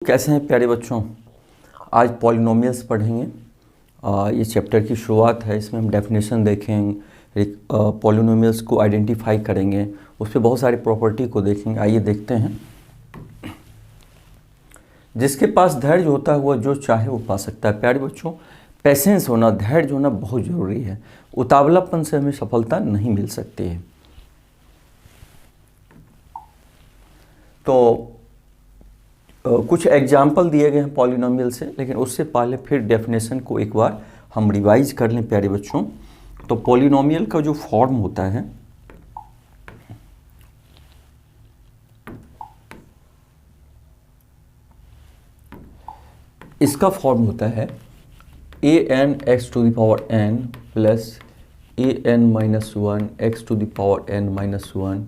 कैसे हैं प्यारे बच्चों। आज पॉलिनोमियल्स पढ़ेंगे। ये चैप्टर की शुरुआत है। इसमें हम डेफिनेशन देखेंगे, पॉलिनोमियल्स को आइडेंटिफाई करेंगे, उस पर बहुत सारी प्रॉपर्टी को देखेंगे। आइए देखते हैं। जिसके पास धैर्य होता है वह जो चाहे वो पा सकता है। प्यारे बच्चों, पेशेंस होना, धैर्य होना बहुत ज़रूरी है। उतावलापन से हमें सफलता नहीं मिल सकती है। तो कुछ एग्जाम्पल दिए गए हैं पॉलिनोमियल से, लेकिन उससे पहले फिर डेफिनेशन को एक बार हम रिवाइज कर लें प्यारे बच्चों। तो पॉलिनोमियल का जो फॉर्म होता है, इसका फॉर्म होता है an x to the power n plus an minus 1 x to the power n minus 1।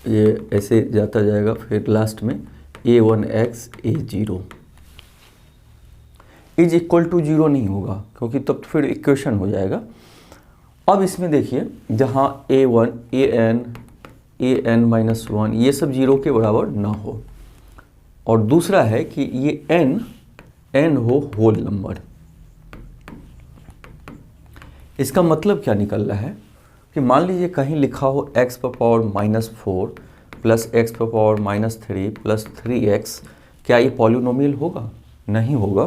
ये ऐसे जाता जाएगा, फिर लास्ट में a1x a0 is equal to 0 नहीं होगा, क्योंकि तब तो फिर इक्वेशन हो जाएगा। अब इसमें देखिए, जहाँ an माइनस 1 ये सब 0 के बराबर ना हो, और दूसरा है कि ये n हो होल नंबर। इसका मतलब क्या निकल रहा है कि मान लीजिए कहीं लिखा हो x पर पावर माइनस 4 प्लस x पर पावर माइनस 3 प्लस 3x, क्या ये पॉलिनोमियल होगा? नहीं होगा,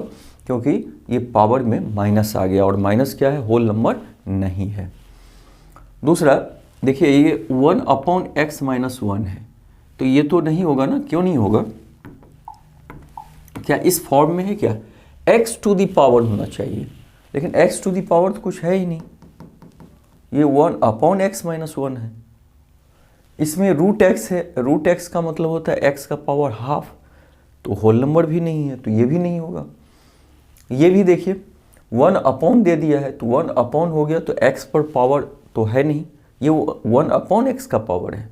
क्योंकि ये पावर में माइनस आ गया, और माइनस क्या है? होल नंबर नहीं है। दूसरा देखिए, ये 1/x माइनस 1 है, तो ये तो नहीं होगा ना। क्यों नहीं होगा? क्या इस फॉर्म में है? क्या x टू दी पावर होना चाहिए, लेकिन x टू दी पावर तो कुछ है ही नहीं। ये 1/x माइनस 1 है। इसमें रूट एक्स है, रूट एक्स का मतलब होता है x का पावर हाफ, तो होल नंबर भी नहीं है, तो ये भी नहीं होगा। ये भी देखिए 1 दे दिया है, तो 1 हो गया, तो x पर पावर तो है नहीं, ये 1/x का पावर है।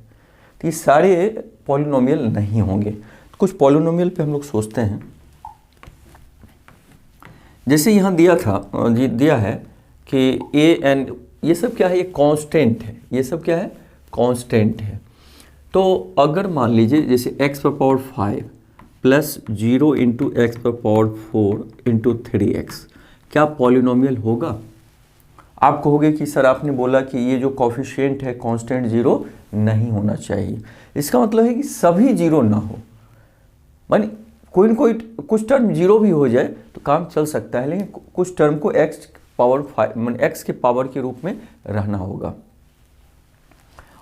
तो ये सारे पॉलिनोमियल नहीं होंगे। तो कुछ पॉलिनोमियल पे हम लोग सोचते हैं। जैसे यहाँ दिया है कि an, ये सब क्या है? ये कांस्टेंट है। ये सब क्या है? कांस्टेंट है। तो अगर मान लीजिए जैसे x पर पावर 5 प्लस 0 इंटू एक्स पर पावर 4 इंटू 3x, क्या पॉलिनोमियल होगा? आप कहोगे कि सर आपने बोला कि ये जो कॉफिशिएंट है कांस्टेंट 0 नहीं होना चाहिए। इसका मतलब है कि सभी 0 ना हो, मानी कोई न कोई कुछ टर्म 0 भी हो जाए तो काम चल सकता है, लेकिन कुछ टर्म को x पावर 5 मान x के पावर के रूप में रहना होगा।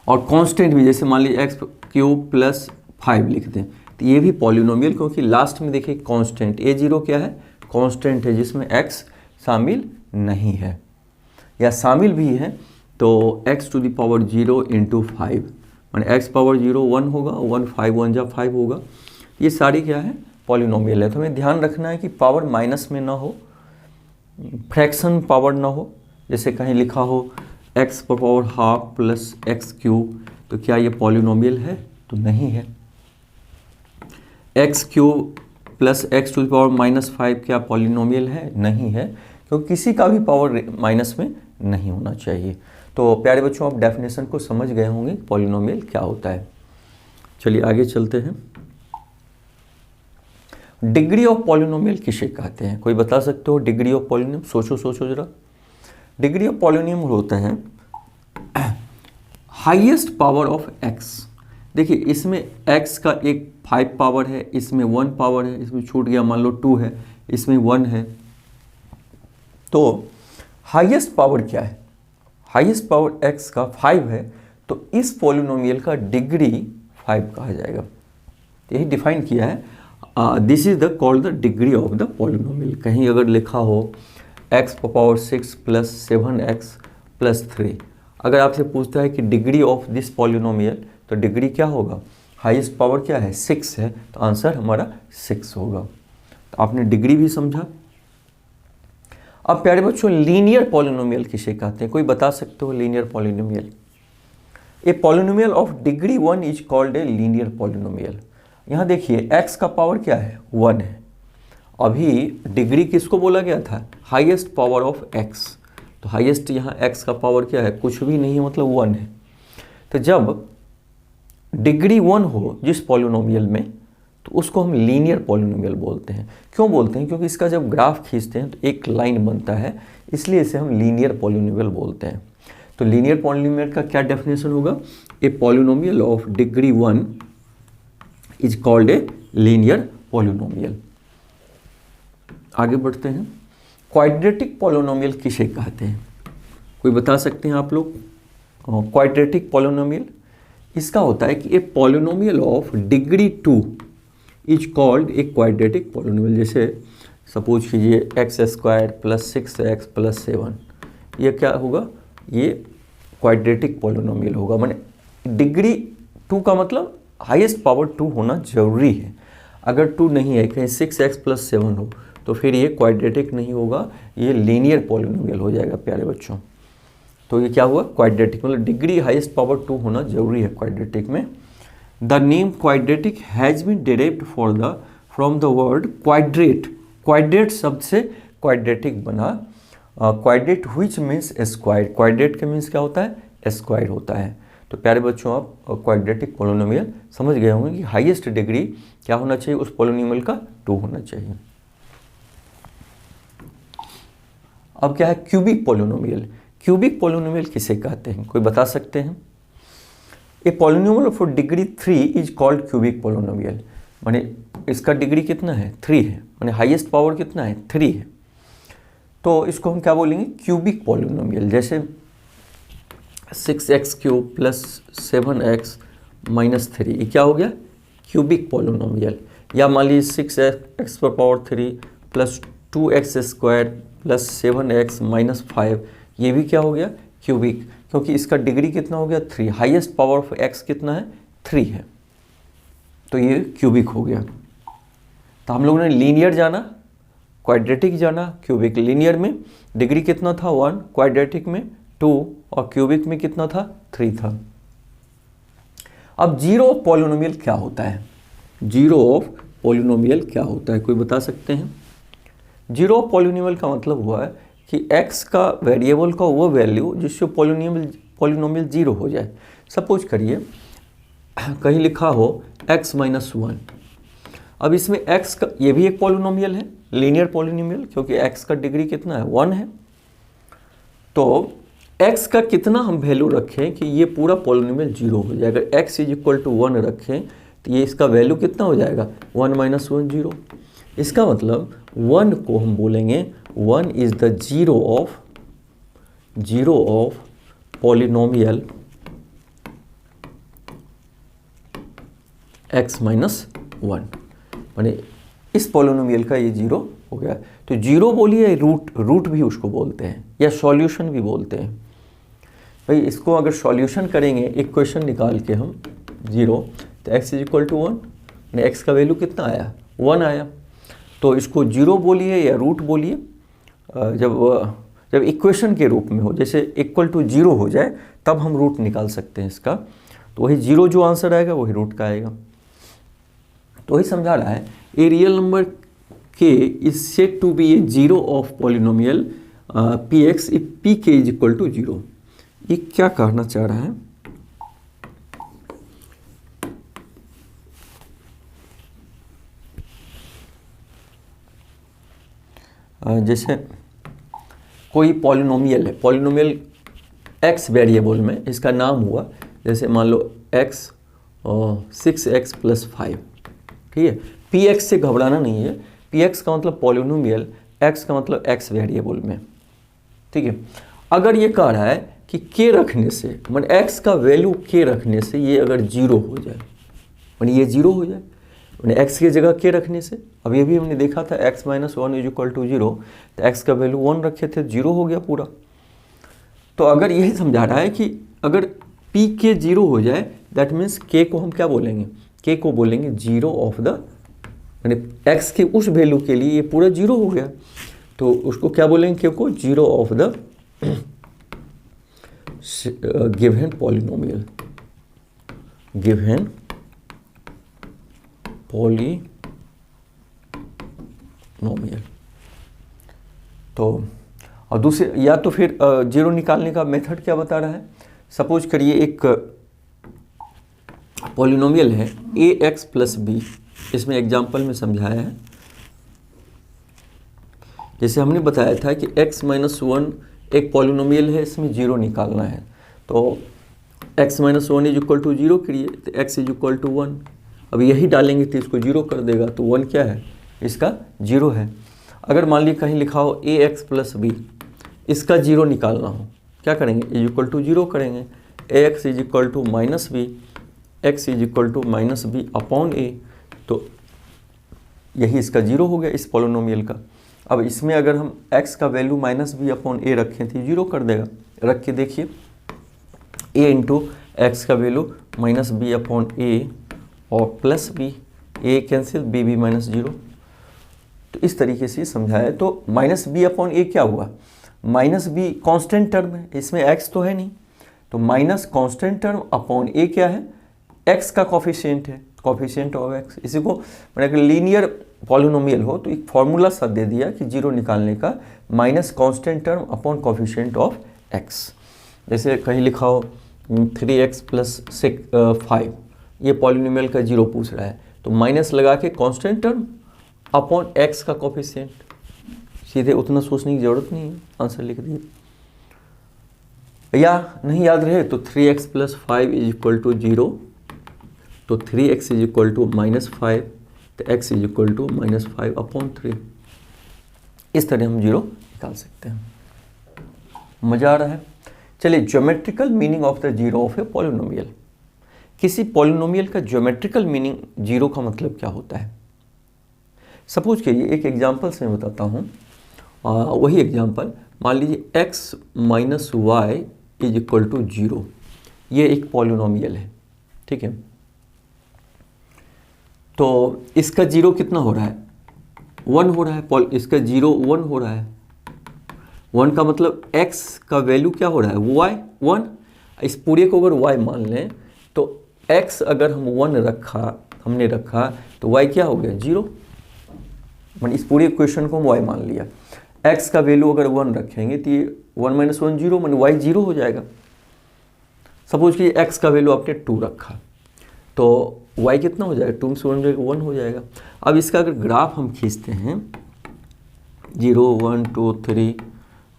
और कांस्टेंट भी, जैसे मान लीजिए x क्यूब प्लस 5 लिख दें, तो ये भी पॉलिनोमियल, क्योंकि लास्ट में देखिए कांस्टेंट a0 क्या है? कांस्टेंट है, जिसमें x शामिल नहीं है, या शामिल भी है तो x to the power 0 into 5, माने x पावर 0 1 होगा, 1 5 1 जा 5 होगा। ये सारी क्या है? पॉलिनोमियल है। तो हमें ध्यान रखना है कि पावर माइनस में ना हो, फ्रैक्शन पावर ना हो। जैसे कहीं लिखा हो x पर power half plus X cube, तो क्या ये पॉलिनोमियल है? तो नहीं है। x cube plus X to the power minus 5 क्या पॉलिनोमियल है? नहीं है, क्योंकि किसी का भी पावर माइनस में नहीं होना चाहिए। तो प्यारे बच्चों, आप डेफिनेशन को समझ गए होंगे पॉलिनोमियल क्या होता है। चलिए आगे चलते हैं। डिग्री ऑफ पॉलिनोमियल किसे कहते हैं? कोई बता सकते हो डिग्री ऑफ पॉलिनोमियल? सोचो जरा। डिग्री ऑफ पॉलिनोमियल होता है हाईएस्ट पावर ऑफ x। देखिए, इसमें x का एक 5 पावर है, इसमें 1 पावर है, इसमें छूट गया मान लो 2 है, इसमें 1 है। तो हाईएस्ट पावर क्या है? हाईएस्ट पावर x का 5 है, तो इस पॉलिनोमियल का डिग्री 5 कहा जाएगा। यही डिफाइन किया है। This is the called the degree of the polynomial. कहीं अगर लिखा हो x power 6 plus 7x plus 3, अगर आपसे पूछता है कि डिग्री ऑफ दिस पॉलिनोमियल, तो डिग्री क्या होगा? हाईएस्ट पावर क्या है? 6 है, तो आंसर हमारा 6 होगा। तो आपने डिग्री भी समझा। अब प्यारे बच्चों, लीनियर पॉलिनोमियल किसे कहते हैं? कोई बता सकते हो linear polynomial? A polynomial of degree 1 is called a linear polynomial. यहाँ देखिए x का पावर क्या है? 1 है। अभी डिग्री किसको बोला गया था? Highest power of x। तो हाईएस्ट यहाँ x का पावर क्या है? कुछ भी नहीं है, मतलब 1 है। तो जब डिग्री 1 हो जिस पॉलिनोमियल में, तो उसको हम लीनियर पॉलिनोमियल बोलते हैं। क्यों बोलते हैं? क्योंकि इसका जब ग्राफ खींचते हैं तो एक लाइन बनता है, इसलिए इसे हम लीनियर पॉलिनोमियल बोलते हैं। तो लीनियर पॉलिनोमियल का क्या डेफिनेशन होगा? A polynomial of degree 1 is called a linear polynomial. आगे बढ़ते हैं। क्वाड्रेटिक पॉलिनोमियल किसे कहते हैं? कोई बता सकते हैं आप लोग? क्वाड्रेटिक पॉलिनोमियल इसका होता है कि a polynomial of degree 2 is called a quadratic polynomial. जैसे सपोज कीजिए x² + 6x + 7, ये क्या होगा? ये क्वाड्रेटिक पॉलिनोमियल होगा। माने डिग्री 2 का मतलब हाईएस्ट पावर 2 होना जरूरी है। अगर 2 नहीं है, कहीं 6x + 7 हो, तो फिर ये क्वाड्रेटिक नहीं होगा, ये लीनियर पॉलिनोमियल हो जाएगा प्यारे बच्चों। तो ये क्या हुआ? क्वाड्रेटिक, मतलब डिग्री हाईएस्ट पावर 2 होना जरूरी है क्वाड्रेटिक में। The name quadratic has been derived from the word quadrate. Quadrate शब्द से क्वाड्रेटिक बना। Quadrate which means square. Quadrate का मीन्स क्या होता है? स्क्वायर होता है। तो प्यारे बच्चों, आप क्वाड्रेटिक पॉलिनोमियल समझ गए होंगे कि हाईएस्ट डिग्री क्या होना चाहिए उस पॉलिनोमियल का? 2 होना चाहिए। अब क्या है? Cubic polynomial. क्यूबिक पॉलिनोमियल किसे कहते हैं? कोई बता सकते हैं? A polynomial of degree 3 is called cubic polynomial. माने इसका डिग्री कितना है? 3 है। माने हाईएस्ट पावर कितना है? 3 है। तो इसको हम क्या बोलेंगे? Cubic polynomial. जैसे 6x³ + 7x - 3, ये क्या हो गया? Cubic polynomial. या मान लीजिए 6x³ + 2x² + 7x - 5, ये भी क्या हो गया? क्यूबिक, क्योंकि इसका डिग्री कितना हो गया? 3। हाईएस्ट पावर ऑफ x कितना है? 3 है। तो ये क्यूबिक हो गया। तो हम लोगों ने लीनियर जाना, क्वाड्रेटिक जाना। क्यूबिक लीनियर में डिग्री कितना था? 1, क्वाड्रेटिक में 2 और क्यूबिक में कितना था? 3 था। अब जीरो ऑफ पॉलिनोमियल क्या होता है? जीरो ऑफ पॉलिनोमियल क्या होता है? कोई बता सकते हैं? जीरो ऑफ पॉलिनोमियल का मतलब हुआ है कि x का वेरिएबल का वो वैल्यू जिससे पॉलिनोमियल जीरो हो जाए। सपोज करिए कहीं लिखा हो x - 1। अब इसमें x का, ये भी एक पॉलिनोमियल है, लीनियर पॉलिनोमियल, क्योंकि x का डिग्री कितना है? 1 है। तो x का कितना हम वैल्यू रखें कि ये पूरा पॉलिनोमियल जीरो हो जाए? अगर x = 1 रखें तो ये इसका वैल्यू कितना हो जाएगा? 1 - 1 0। इसका मतलब 1 को हम बोलेंगे 1 is the zero of polynomial x - 1। माने इस पॉलिनोमियल का ये जीरो हो गया। तो जीरो बोलिए, रूट भी उसको बोलते हैं, या सॉल्यूशन भी बोलते हैं। भाई इसको अगर सॉल्यूशन करेंगे, इक्वेशन निकाल के हम जीरो, तो x = 1, यानी x का वैल्यू कितना आया? 1 आया। तो इसको जीरो बोलिए या रूट बोलिए, जब इक्वेशन के रूप में हो, जैसे =0 हो जाए तब हम रूट निकाल सकते हैं इसका। तो वही जीरो जो आंसर आएगा वही रूट का आएगा। तो वही समझा रहा है, a real number k is said to be a zero of polynomial px if pk = 0। ये क्या कहना चाह रहा है? जैसे कोई पॉलिनोमियल है, पॉलिनोमियल x वेरिएबल में इसका नाम हुआ, जैसे मान लो x 6x + 5, ठीक है। px से घबराना नहीं है, px का मतलब पॉलिनोमियल, x का मतलब x वेरिएबल में, ठीक है। अगर ये कह रहा है कि k रखने से, मान x का वैल्यू k रखने से ये अगर जीरो हो जाए, मान ये जीरो हो जाए, मैंने x की जगह k रखने से, अब ये भी हमने देखा था x - 1 = 0, तो x का वैल्यू 1 रखे थे, जीरो हो गया पूरा। तो अगर यही समझा रहा है कि अगर pk 0 हो जाए, दैट मीन्स k को हम क्या बोलेंगे? k को बोलेंगे जीरो ऑफ द, यानी x के उस वैल्यू के लिए ये पूरा जीरो हो गया, तो उसको क्या बोलेंगे? k को zero of the given polynomial, given polynomial. तो और दूसरे, या तो फिर जीरो निकालने का मेथड क्या बता रहा है? सपोज करिए एक पॉलिनोमियल है ax + b, इसमें एग्जाम्पल में समझाया है। जैसे हमने बताया था कि x माइनस 1 एक पॉलिनोमियल है, इसमें जीरो निकालना है। तो x minus 1 is equal to zero करिए तो x इज इक्वल टू 1। अब यही डालेंगे तो इसको जीरो कर देगा, तो 1 क्या है, इसका जीरो है। अगर मान लीजिए कहीं लिखा हो ax प्लस बी, इसका जीरो निकालना हो, क्या करेंगे, इज इक्वल टू जीरो करेंगे। ax is equal to minus B, x is equal to minus B upon a, तो यही इसका जीरो हो गया इस पॉलिनोमियल का। अब इसमें अगर हम x का value minus B upon a रखें तो जीरो कर देगा। रख के देखिए, a इंटू एक्स का value minus B upon a और plus B, a cancel, b b minus zero. तो इस तरीके से समझाया। तो माइनस बी अपॉन a क्या हुआ, माइनस बी कांस्टेंट टर्म है, इसमें x तो है नहीं, तो minus constant term upon a क्या है, x का कॉफिशिएंट है, कॉफिशिएंट ऑफ x। इसी को मैंने अगर लीनियर पॉलिनोमियल हो तो एक फॉर्मूला सा दे दिया कि जीरो निकालने का, minus constant term upon coefficient of x। जैसे कहीं लिखा हो 3x प्लस 5, ये पॉलिनोमियल का जीरो पूछ रहा है, तो माइनस लगा के कांस्टेंट टर्म अपॉन x का कॉफिशिएंट, सीधे उतना सोचने की जरूरत नहीं है, आंसर लिख दिए। या नहीं याद रहे तो 3x plus 5 is equal to जीरो, तो 3x is equal to minus 5, तो x is equal to minus 5 upon 3। इस तरह हम जीरो निकाल सकते हैं। मजा आ रहा है। चलिए, geometrical meaning of the zero of a polynomial. किसी पॉलिनोमियल का ज्योमेट्रिकल मीनिंग जीरो का मतलब क्या होता है। सपोज कीजिए, एक एग्जांपल से मैं बताता हूँ। वही एग्जांपल, मान लीजिए x minus Y is equal to zero, ये एक पॉलिनोमियल है, ठीक है। तो इसका जीरो कितना हो रहा है, 1 हो रहा है, इसका जीरो 1 हो रहा है। 1 का मतलब x का वैल्यू क्या हो रहा है, y 1। इस पूरे को अगर y मान लें तो x अगर हम 1 हमने रखा तो y क्या हो गया, 0। मैंने इस पूरे इक्वेशन को हम y मान लिया। x का वैल्यू अगर 1 रखेंगे तो ये 1 माइनस 1 जीरो, मैंने y 0 हो जाएगा। सपोज कि x का वैल्यू आपने 2 रखा तो y कितना हो जाएगा, 2 से 1 हो जाएगा। अब इसका अगर ग्राफ हम खींचते हैं 0 1 2 3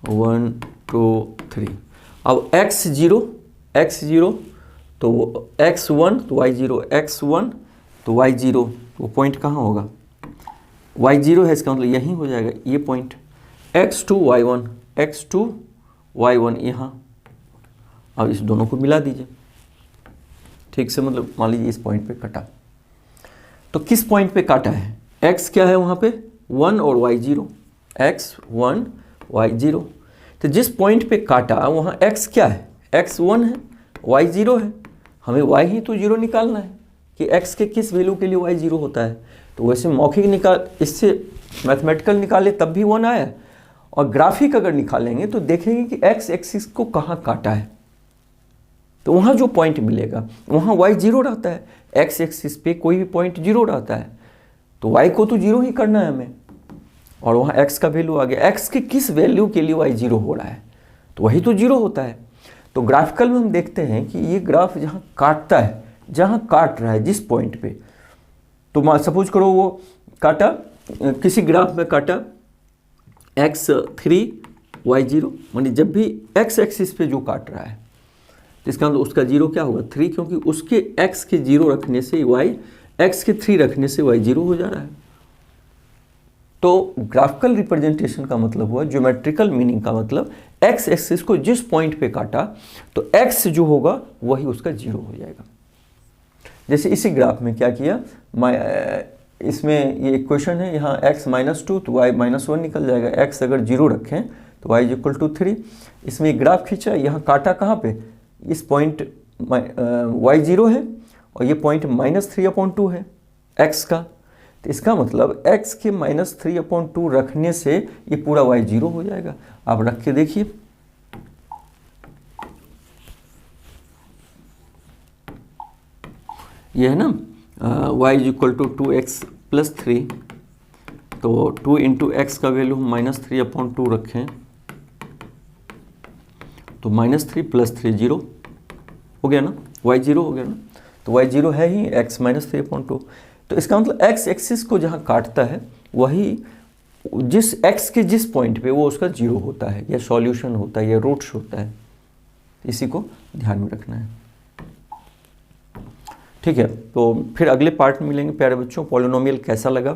1 2 3, अब x 0 तो x 1 तो y 0, x 1 तो y 0, वो पॉइंट कहाँ होगा, y 0 है, इसका मतलब यहीं हो जाएगा ये पॉइंट। x 2 y 1 यहाँ। अब इस दोनों को मिला दीजिए, ठीक से, मतलब मान लीजिए इस पॉइंट पे कटा, तो किस पॉइंट पे काटा है, x क्या है वहाँ पे 1 और y 0, x 1 y 0। तो जिस पॉइंट पे काटा वहाँ x क्या है, x 1 है, y 0 है, हमें y ही तो 0 निकालना है कि x के किस वैल्यू के लिए y 0 होता है। तो वैसे मौखिक निकाल, इससे मैथमेटिकल निकाले तब भी 1 आया, और ग्राफिक अगर निकालेंगे तो देखेंगे कि x एक्सिस को कहाँ काटा है, तो वहाँ जो पॉइंट मिलेगा वहाँ y 0 रहता है, x एक्सिस पे कोई भी पॉइंट 0 रहता है, तो y को तो 0 ही करना है हमें, और वहाँ x का वैल्यू आ गया, x के किस वैल्यू के लिए y 0 हो रहा है, तो वही तो 0 होता है। तो ग्राफिकल में हम देखते हैं कि ये ग्राफ जहाँ काटता है, जहाँ काट रहा है जिस पॉइंट पे, तो सपोज करो वो काटा, किसी ग्राफ में काटा x 3 y 0, मानी जब भी x एक्सिस पे जो काट रहा है इसका मतलब उसका 0 क्या होगा, 3, क्योंकि उसके x के 0 रखने से y, x के 3 रखने से y 0 हो जा रहा है। तो ग्राफिकल रिप्रेजेंटेशन का मतलब हुआ, ज्योमेट्रिकल मीनिंग का मतलब x एक्सिस को जिस पॉइंट पे काटा तो x जो होगा वही उसका 0 हो जाएगा। जैसे इसी ग्राफ में क्या किया, इसमें ये इक्वेशन है, यहाँ x माइनस 2 तो y माइनस 1 निकल जाएगा, x अगर 0 रखें तो y इज इक्वल टू 3। इसमें एक ग्राफ खींचा, यहाँ काटा कहाँ पे, इस पॉइंट y 0 है और ये पॉइंट माइनस 3/2 है x का, तो इसका मतलब x के माइनस 3/2 रखने से ये पूरा y 0 हो जाएगा। आप रख के देखिए, ये है ना y is equal to 2x plus 3, तो 2 इंटू एक्स का वैल्यू हम माइनस 3/2 रखें तो माइनस 3 प्लस 3 0 हो गया ना, y 0 हो गया ना, तो y 0 है ही, x माइनस 3/2। तो तो इसका मतलब एक्स एक्सिस को जहाँ काटता है वही जिस एक्स के जिस पॉइंट पे वो उसका जीरो होता है या सॉल्यूशन होता है या रूट्स होता है, इसी को ध्यान में रखना है। ठीक है, तो फिर अगले पार्ट में मिलेंगे प्यारे बच्चों। पॉलिनोमियल कैसा लगा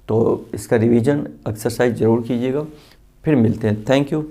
तो इसका रिवीजन एक्सरसाइज ज़रूर कीजिएगा। फिर मिलते हैं। Thank you.